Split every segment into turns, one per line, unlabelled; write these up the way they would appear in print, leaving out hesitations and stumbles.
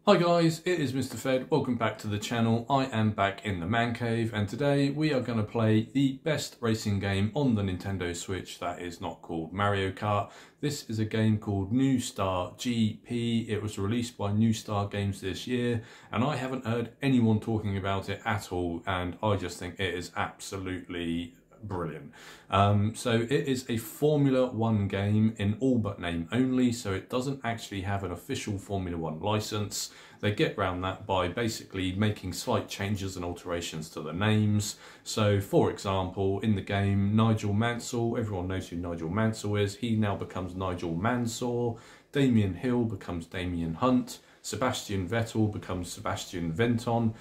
Hi guys, it is Mr. Fed. Welcome back to the channel. I am back in the man cave and today we are going to play the best racing game on the Nintendo Switch that is not called Mario Kart. This is a game called New Star GP. It was released by New Star Games this year and I haven't heard anyone talking about it at all, and I just think it is absolutely brilliant. So it is a Formula One game in all but name only, so it doesn't actually have an official Formula One license. They get around that by basically making slight changes and alterations to the names. So for example, in the game, Nigel Mansell, everyone knows who Nigel Mansell is, he now becomes Nigel Mansell. Damien Hill becomes Damien Hunt. Sebastian Vettel becomes Sebastian Venton.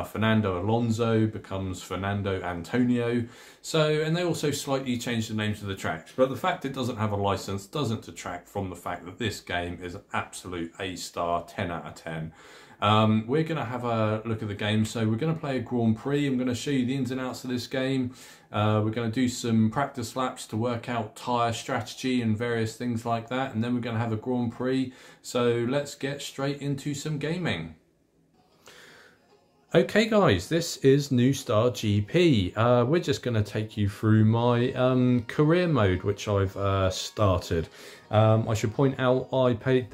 Fernando Alonso becomes Fernando Antonio. So, and they also slightly changed the names of the tracks. But the fact it doesn't have a license doesn't detract from the fact that this game is an absolute A-star, 10 out of 10. We're going to have a look at the game. So we're going to play a Grand Prix. I'm going to show you the ins and outs of this game. We're going to do some practice laps to work out tyre strategy and various things like that. And then we're going to have a Grand Prix. So let's get straight into some gaming. Okay guys, this is New Star GP. We're just going to take you through my career mode, which I've started. I should point out I paid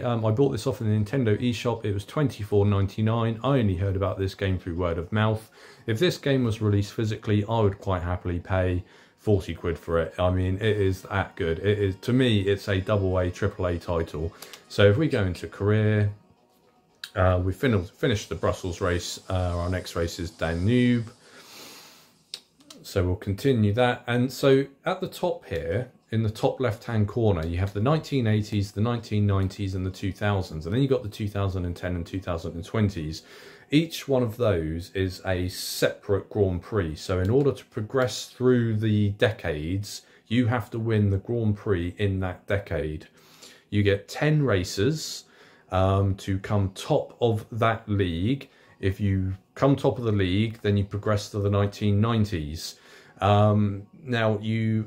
I bought this off in the Nintendo eShop. It was $24.99. I only heard about this game through word of mouth. If this game was released physically, I would quite happily pay 40 quid for it. I mean, it is that good. It is, to me, it's a AA, AAA title. So if we go into career, we finished the Brussels race. Our next race is Danube. So we'll continue that. And so at the top here, in the top left-hand corner, you have the 1980s, the 1990s, and the 2000s. And then you've got the 2010 and 2020s. Each one of those is a separate Grand Prix. So in order to progress through the decades, you have to win the Grand Prix in that decade. You get 10 races to come top of that league. If you come top of the league, then you progress to the 1990s. Now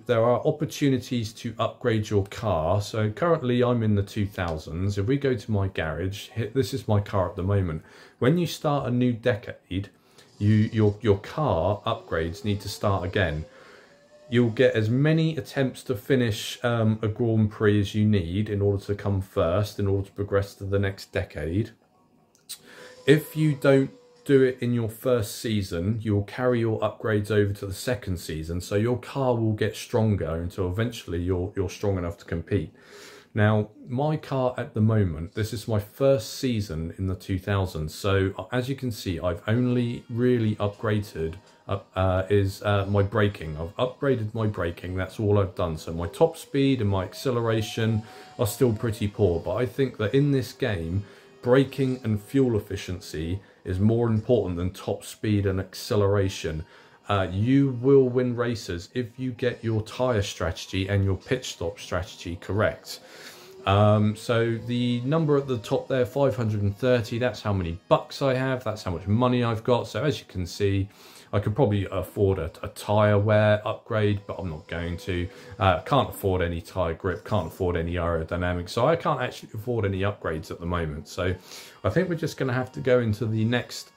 there are opportunities to upgrade your car. So currently I'm in the 2000s. If we go to my garage, this is my car at the moment. When you start a new decade, your car upgrades need to start again. You'll get as many attempts to finish a Grand Prix as you need in order to come first, in order to progress to the next decade. If you don't do it in your first season, you'll carry your upgrades over to the second season, so your car will get stronger until eventually you're strong enough to compete. Now, my car at the moment, this is my first season in the 2000s, so as you can see, I've only really upgraded my braking. I've upgraded my braking, that's all I've done. So my top speed and my acceleration are still pretty poor, but I think that in this game, braking and fuel efficiency is more important than top speed and acceleration. You will win races if you get your tyre strategy and your pit stop strategy correct. So the number at the top there, 530, that's how many bucks I have, that's how much money I've got. So as you can see, I could probably afford a tyre wear upgrade, but I'm not going to. Can't afford any tyre grip, can't afford any aerodynamics, so I can't actually afford any upgrades at the moment. So I think we're just going to have to go into the next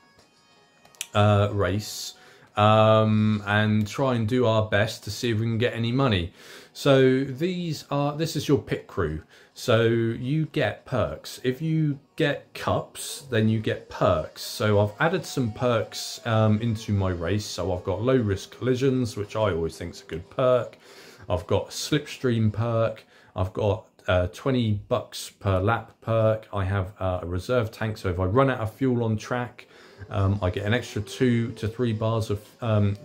race and try and do our best to see if we can get any money. So this is your pit crew. So you get perks. If you get cups, then you get perks. So I've added some perks into my race. So I've got low risk collisions, which I always think is a good perk. I've got slipstream perk. I've got 20 bucks per lap perk. I have a reserve tank. So if I run out of fuel on track, I get an extra 2 to 3 bars of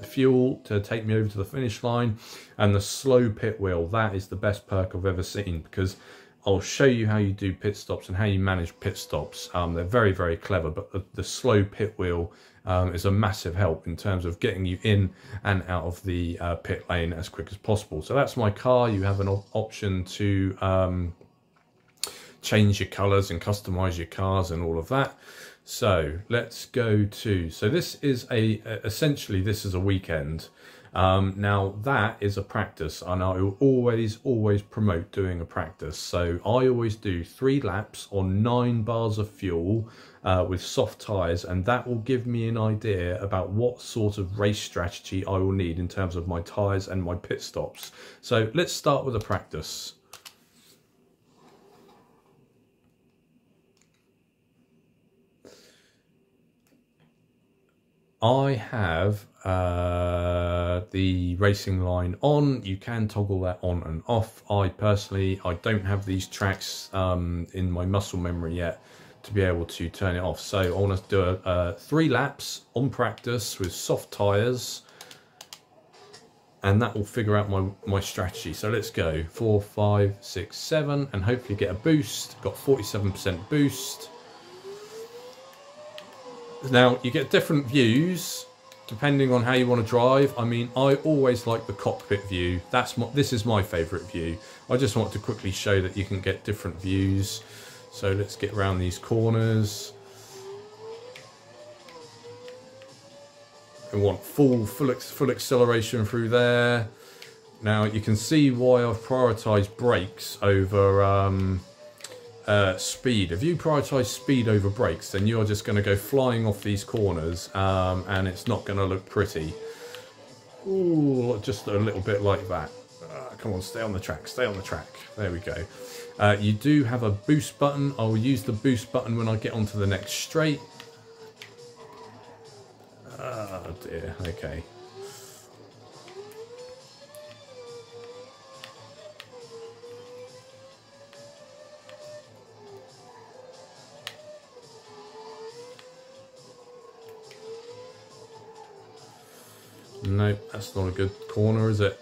fuel to take me over to the finish line. And the slow pit wheel, that is the best perk I've ever seen, because I'll show you how you do pit stops and how you manage pit stops. They're very, very clever, but the slow pit wheel is a massive help in terms of getting you in and out of the pit lane as quick as possible. So that's my car. You have an option to change your colours and customise your cars and all of that. So let's go to, so this is essentially this is a weekend. Now that is a practice, and I will always promote doing a practice. So I always do 3 laps on 9 bars of fuel with soft tyres, and that will give me an idea about what sort of race strategy I will need in terms of my tyres and my pit stops. So let's start with a practice. I have the racing line on. You can toggle that on and off. I don't have these tracks in my muscle memory yet to be able to turn it off. So I want to do 3 laps on practice with soft tyres, and that will figure out my strategy. So let's go 4, 5, 6, 7, and hopefully get a boost. Got 47% boost. Now, you get different views depending on how you want to drive. I mean, I always like the cockpit view. This is my favourite view. I just want to quickly show that you can get different views. So let's get around these corners. We want full acceleration through there. Now, you can see why I've prioritised brakes over speed. If you prioritize speed over brakes, then you're just going to go flying off these corners, and it's not going to look pretty. Ooh, just a little bit like that. Come on, stay on the track, stay on the track. There we go. You do have a boost button. I will use the boost button when I get onto the next straight. Oh dear, okay. Nope, that's not a good corner, is it?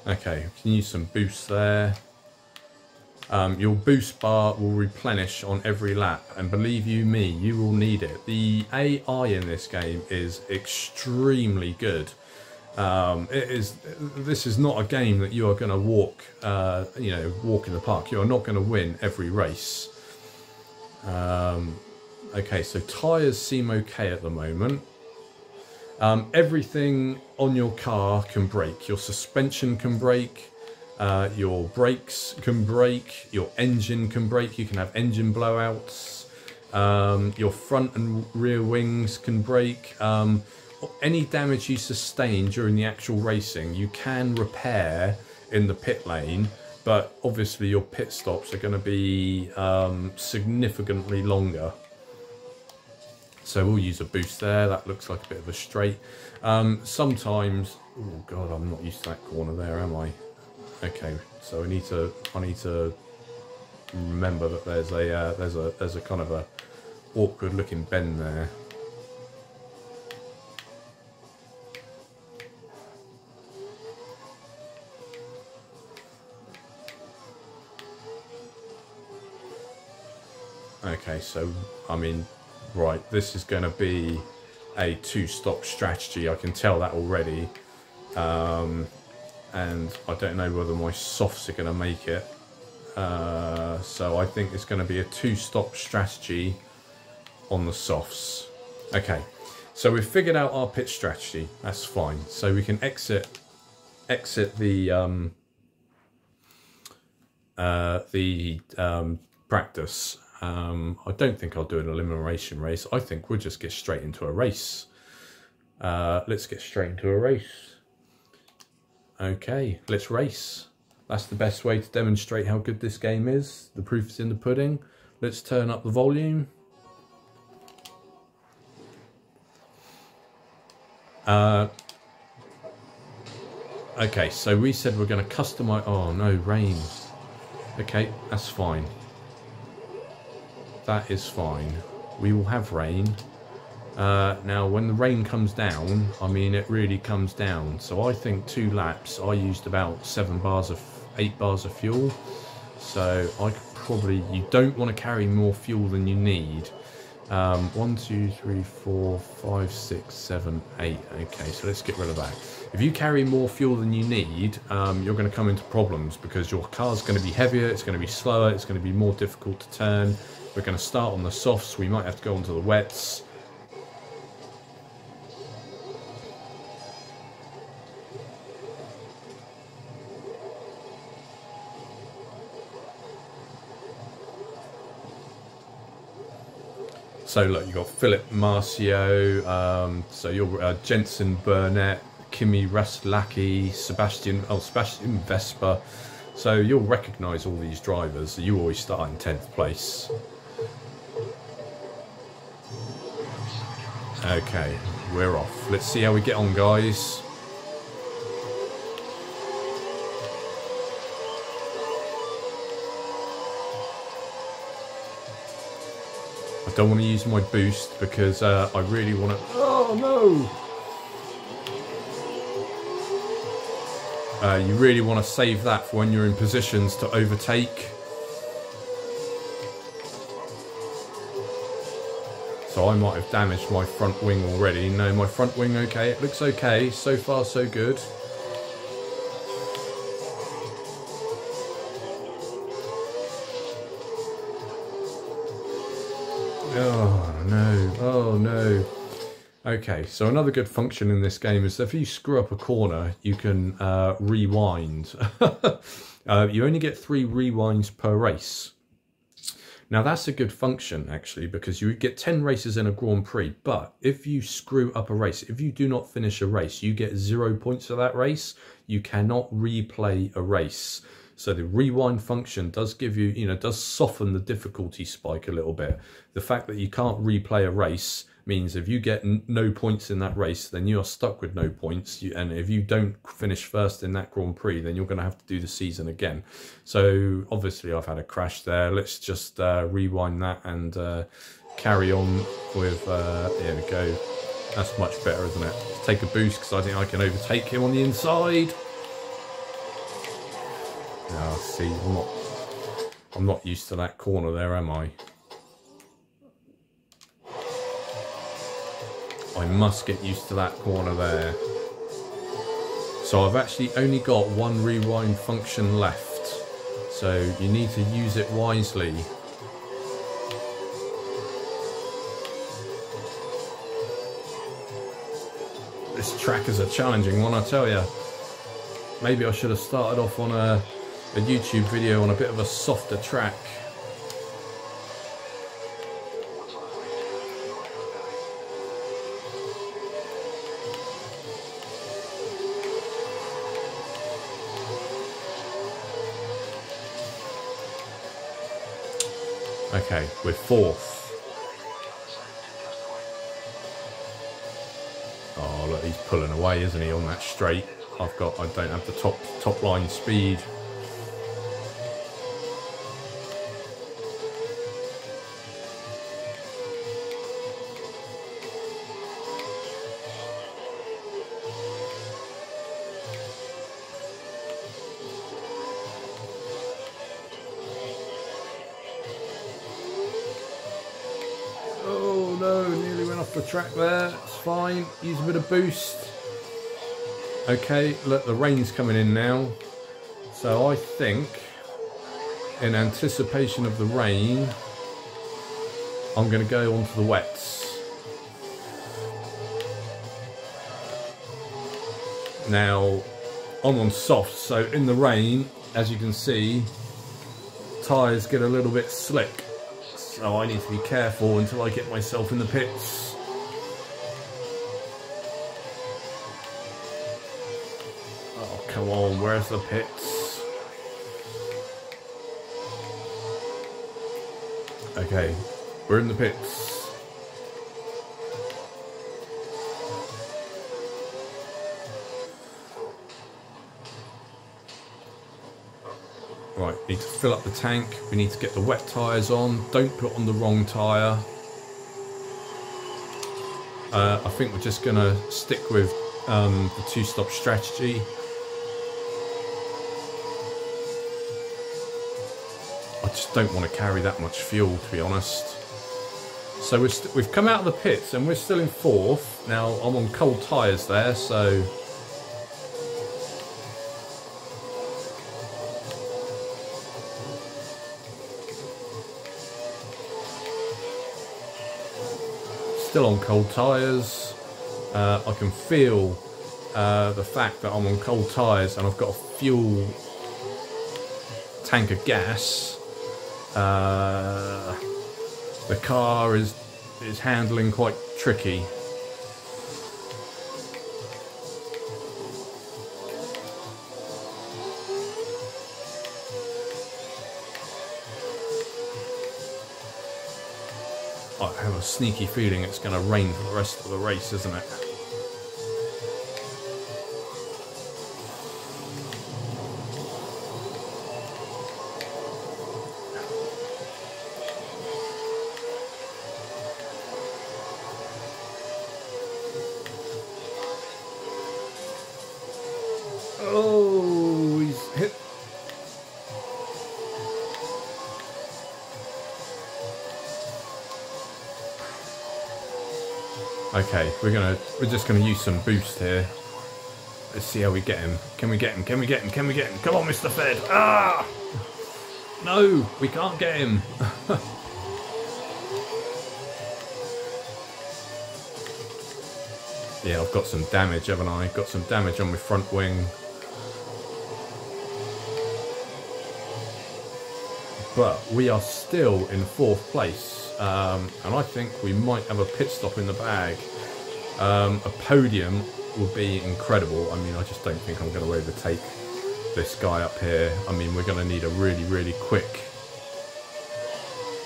Okay, we can use some boost there. Your boost bar will replenish on every lap, and believe you me, you will need it. The AI in this game is extremely good. This is not a game that you are going to walk in the park. You are not going to win every race. Okay, so tyres seem okay at the moment. Everything on your car can brake. Your suspension can brake, your brakes can brake, your engine can brake. You can have engine blowouts. Your front and rear wings can brake. Any damage you sustain during the actual racing, you can repair in the pit lane, but obviously your pit stops are going to be significantly longer. So we'll use a boost there. That looks like a bit of a straight. Sometimes, oh god, I'm not used to that corner there, am I? Okay, so I need to remember that there's a kind of a awkward looking bend there. Okay, so I mean, right, this is going to be a 2-stop strategy. I can tell that already. And I don't know whether my softs are going to make it. So I think it's going to be a 2-stop strategy on the softs. Okay, so we've figured out our pit strategy. That's fine. So we can exit the practice. I don't think I'll do an elimination race. I think we'll just get straight into a race. Let's get straight into a race. Okay, let's race. That's the best way to demonstrate how good this game is. The proof is in the pudding. Let's turn up the volume. Okay, so we said we're going to customize. Oh no, rain. Okay, that's fine. That is fine. We will have rain. Now, when the rain comes down, I mean, it really comes down. So I think 2 laps, I used about 8 bars of fuel. So I could probably, you don't want to carry more fuel than you need. 1, 2, 3, 4, 5, 6, 7, 8. Okay, so let's get rid of that. If you carry more fuel than you need, you're going to come into problems because your car's going to be heavier, it's going to be slower, it's going to be more difficult to turn. We're going to start on the softs, we might have to go onto the wets. So look, you've got Philip Marcio, so you're Jensen Burnett, Kimi Raslacki, Sebastian Vespa. So you'll recognise all these drivers. You always start in 10th place. Okay, we're off. Let's see how we get on, guys. I don't want to use my boost because I really want to... Oh, no! You really want to save that for when you're in positions to overtake. So I might have damaged my front wing already. No, my front wing, okay. It looks okay. So far, so good. Oh, no. Oh, no. Okay, so another good function in this game is that if you screw up a corner, you can rewind. You only get 3 rewinds per race. Now that's a good function actually, because you get 10 races in a Grand Prix, but if you screw up a race, if you do not finish a race, you get 0 points for that race. You cannot replay a race. So the rewind function does give you, does soften the difficulty spike a little bit. The fact that you can't replay a race means if you get no points in that race, then you are stuck with no points. And if you don't finish first in that Grand Prix, then you're going to have to do the season again. So obviously I've had a crash there. Let's just rewind that and carry on with, there we go. That's much better, isn't it? Let's take a boost because I think I can overtake him on the inside. Oh, see, I'm not used to that corner there, am I? I must get used to that corner there. So I've actually only got 1 rewind function left. So you need to use it wisely. This track is a challenging one, I tell you. Maybe I should have started off on a YouTube video on a bit of a softer track. Okay, we're 4th. Oh look, he's pulling away, isn't he, on that straight? I don't have the top line speed. Oh no, nearly went off the track there. It's fine. Use a bit of boost. Okay, look, the rain's coming in now. So I think, in anticipation of the rain, I'm going to go onto the wets. Now, I'm on soft, so in the rain, as you can see, tyres get a little bit slick. So I need to be careful until I get myself in the pits. Oh, come on, where's the pits? Okay, we're in the pits. Right, need to fill up the tank. We need to get the wet tyres on. Don't put on the wrong tyre. I think we're just going to stick with the 2-stop strategy. I just don't want to carry that much fuel, to be honest. So we've come out of the pits and we're still in 4th. Now, I'm on cold tyres there, so... Still on cold tyres. I can feel the fact that I'm on cold tyres and I've got a fuel tank of gas. The car is is handling quite tricky. I have a sneaky feeling it's going to rain for the rest of the race, isn't it? Oh, he's hit. Okay, we're just gonna use some boost here. Let's see how we get him. Can we get him? Can we get him? Can we get him? Come on, Mr. Fed. Ah! No, we can't get him. Yeah, I've got some damage, haven't I? Got some damage on my front wing. But we are still in 4th place. And I think we might have a pit stop in the bag. A podium would be incredible. I mean, I just don't think I'm going to overtake this guy up here. I mean, we're going to need a really, really quick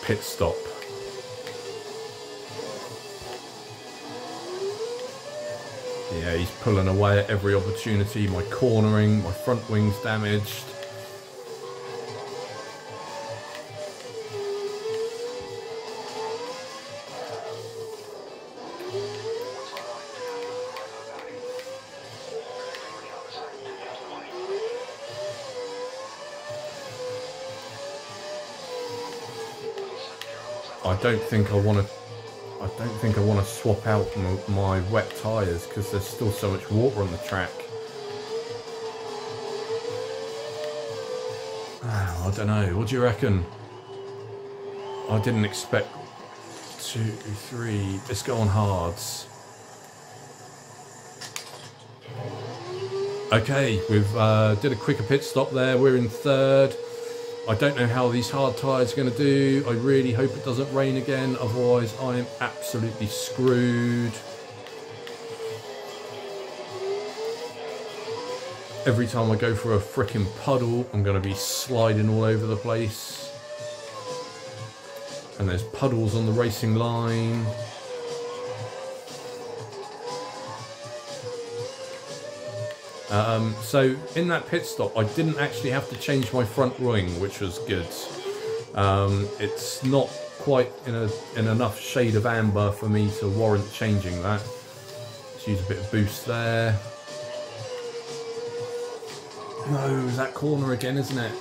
pit stop. Yeah, he's pulling away at every opportunity. My cornering, my front wing's damaged. I don't think I want to swap out my wet tyres because there's still so much water on the track. I don't know. What do you reckon? I didn't expect 2, 3. Let's go on hards. Okay, we've did a quicker pit stop there. We're in 3rd. I don't know how these hard tyres are going to do. I really hope it doesn't rain again, otherwise I am absolutely screwed. Every time I go for a frickin' puddle, I'm going to be sliding all over the place. And there's puddles on the racing line. So in that pit stop, I didn't actually have to change my front wing, which was good. It's not quite in enough shade of amber for me to warrant changing that. Let's use a bit of boost there. No, that corner again, isn't it?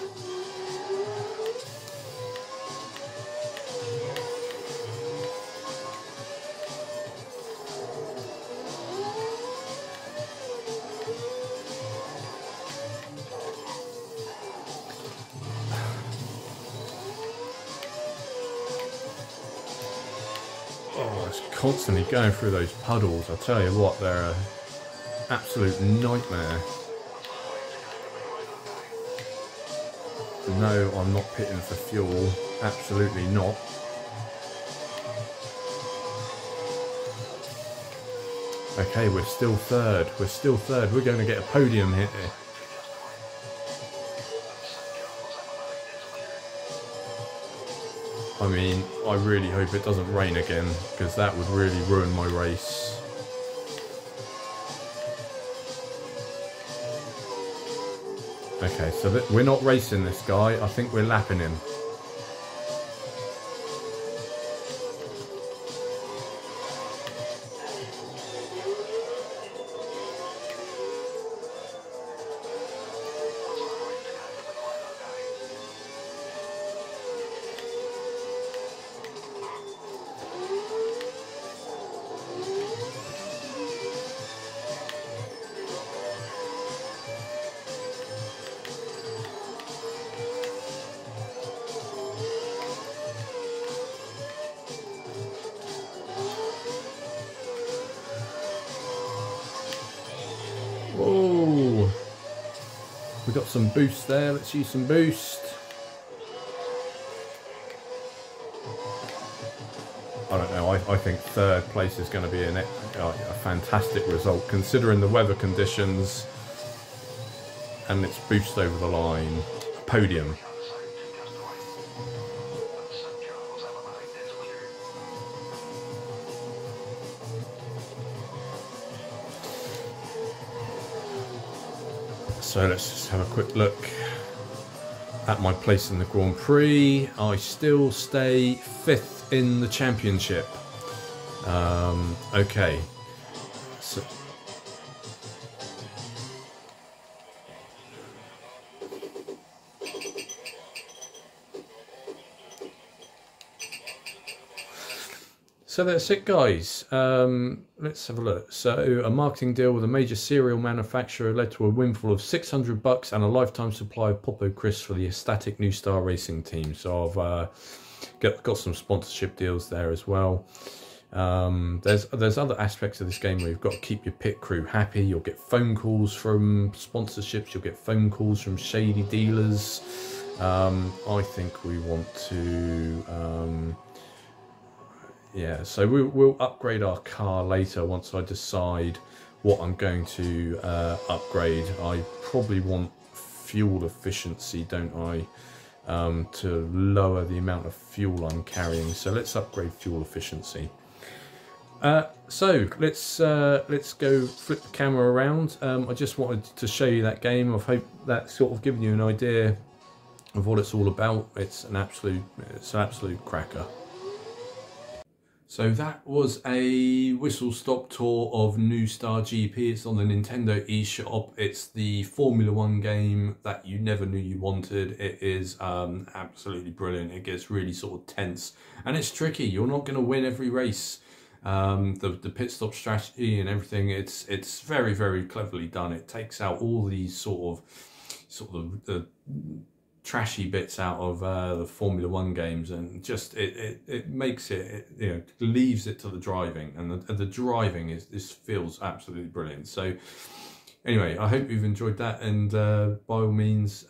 Constantly going through those puddles. I tell you what, they're an absolute nightmare. No, I'm not pitting for fuel. Absolutely not. Okay, we're still 3rd. We're still 3rd. We're going to get a podium here. I mean, I really hope it doesn't rain again, because that would really ruin my race. Okay, so we're not racing this guy. I think we're lapping him. Whoa! We got some boost there. Let's use some boost. I don't know, I think third place is going to be a fantastic result considering the weather conditions, and it's boost over the line. Podium. So let's just have a quick look at my place in the Grand Prix. I still stay 5th in the championship. Okay. So that's it, guys. Let's have a look. So a marketing deal with a major cereal manufacturer led to a windfall of $600 and a lifetime supply of Popo Crisps for the ecstatic New Star Racing team. So I've got some sponsorship deals there as well. There's other aspects of this game where you've got to keep your pit crew happy. You'll get phone calls from sponsorships. You'll get phone calls from shady dealers. I think we want to... yeah, so we'll upgrade our car later once I decide what I'm going to upgrade. I probably want fuel efficiency, don't I, to lower the amount of fuel I'm carrying. So let's upgrade fuel efficiency. So let's go flip the camera around. I just wanted to show you that game. I hope that's sort of given you an idea of what it's all about. It's an absolute cracker. So that was a whistle-stop tour of New Star GP. It's on the Nintendo eShop. It's the Formula 1 game that you never knew you wanted. It is absolutely brilliant. It gets really sort of tense and it's tricky. You're not going to win every race. The pit stop strategy and everything, it's very, very cleverly done. It takes out all these sort of the trashy bits out of the Formula 1 games, and just it makes it, you know, leaves it to the driving, and the driving this feels absolutely brilliant. So anyway, I hope you've enjoyed that, and by all means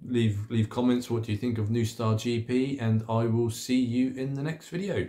leave comments. What do you think of New Star GP? And I will see you in the next video.